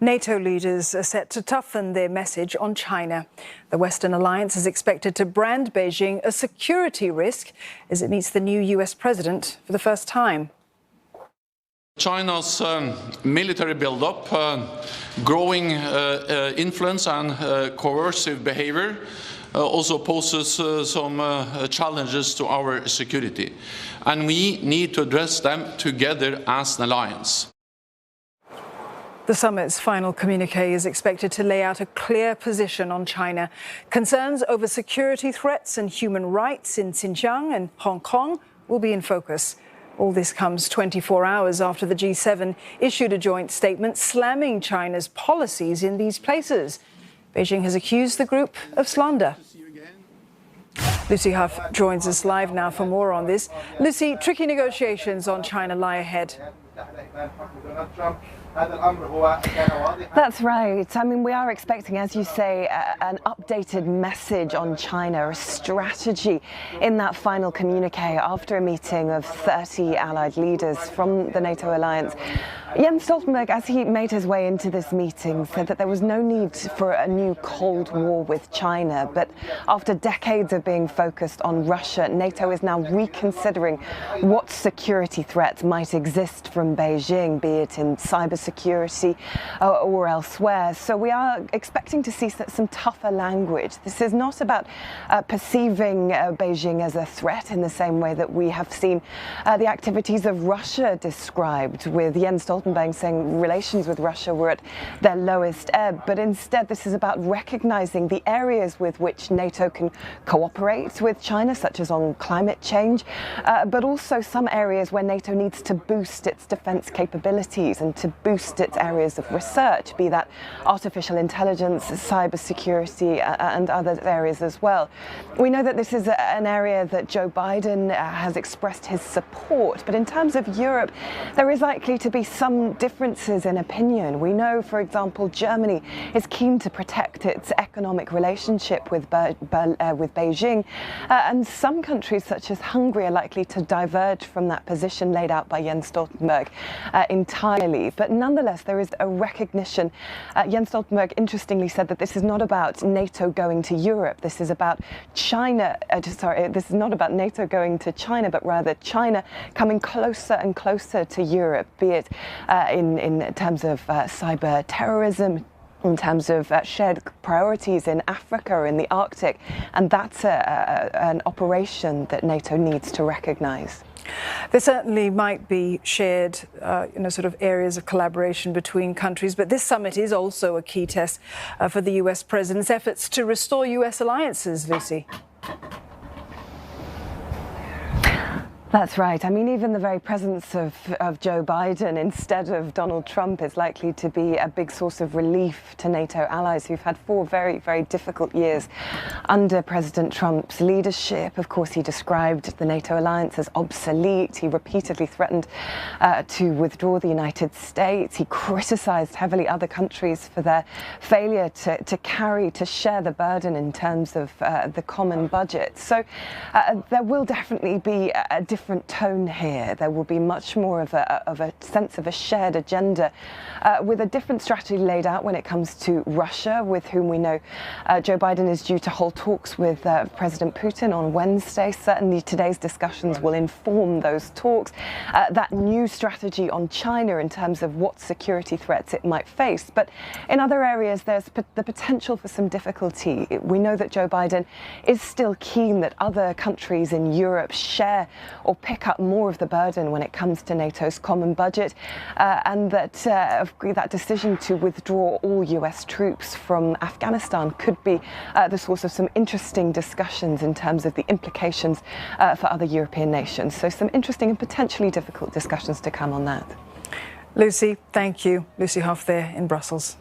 NATO leaders are set to toughen their message on China. The Western alliance is expected to brand Beijing a security risk as it meets the new US president for the first time. China's military build-up, growing influence and coercive behavior also poses some challenges to our security, and we need to address them together as an alliance. The summit's final communiqué is expected to lay out a clear position on China. Concerns over security threats and human rights in Xinjiang and Hong Kong will be in focus. All this comes 24 hours after the G7 issued a joint statement slamming China's policies in these places. Beijing has accused the group of slander. Lucy Huff joins us live now for more on this. Lucy, tricky negotiations on China lie ahead. That's right. I mean, we are expecting, as you say, an updated message on China, a strategy in that final communique after a meeting of 30 allied leaders from the NATO alliance. Jens Stoltenberg, as he made his way into this meeting, said that there was no need for a new Cold War with China. But after decades of being focused on Russia, NATO is now reconsidering what security threats might exist from Beijing, be it in cybersecurity or elsewhere. So we are expecting to see some tougher language. This is not about perceiving Beijing as a threat in the same way that we have seen the activities of Russia described, with Jens Stoltenberg saying relations with Russia were at their lowest ebb. But instead, this is about recognizing the areas with which NATO can cooperate with China, such as on climate change, but also some areas where NATO needs to boost its defense capabilities and to boost its areas of research, be that artificial intelligence, cybersecurity, and other areas as well. We know that this is an area that Joe Biden has expressed his support, but in terms of Europe, there is likely to be some differences in opinion. We know, for example, Germany is keen to protect its economic relationship with Beijing, and some countries such as Hungary are likely to diverge from that position laid out by Jens Stoltenberg entirely. But nonetheless, there is a recognition. Jens Stoltenberg interestingly said that this is not about NATO going to Europe. This is about China. This is not about NATO going to China, but rather China coming closer and closer to Europe, be it in terms of cyber terrorism, in terms of shared priorities in Africa, in the Arctic, and that's an operation that NATO needs to recognise. There certainly might be shared, sort of areas of collaboration between countries, but this summit is also a key test for the US president's efforts to restore US alliances, Lucy. That's right. I mean, even the very presence of Joe Biden instead of Donald Trump is likely to be a big source of relief to NATO allies who've had 4 very, very difficult years under President Trump's leadership. Of course, he described the NATO alliance as obsolete. He repeatedly threatened to withdraw the United States. He criticized heavily other countries for their failure to share the burden in terms of the common budget. So there will definitely be a different tone here. There will be much more of a sense of a shared agenda with a different strategy laid out when it comes to Russia, with whom we know Joe Biden is due to hold talks with President Putin on Wednesday. Certainly today's discussions will inform those talks. That new strategy on China in terms of what security threats it might face. But in other areas, there's the potential for some difficulty. We know that Joe Biden is still keen that other countries in Europe share or pick up more of the burden when it comes to NATO's common budget, and that that decision to withdraw all US troops from Afghanistan could be the source of some interesting discussions in terms of the implications for other European nations. So some interesting and potentially difficult discussions to come on that. Lucy, thank you. Lucy Huff there in Brussels.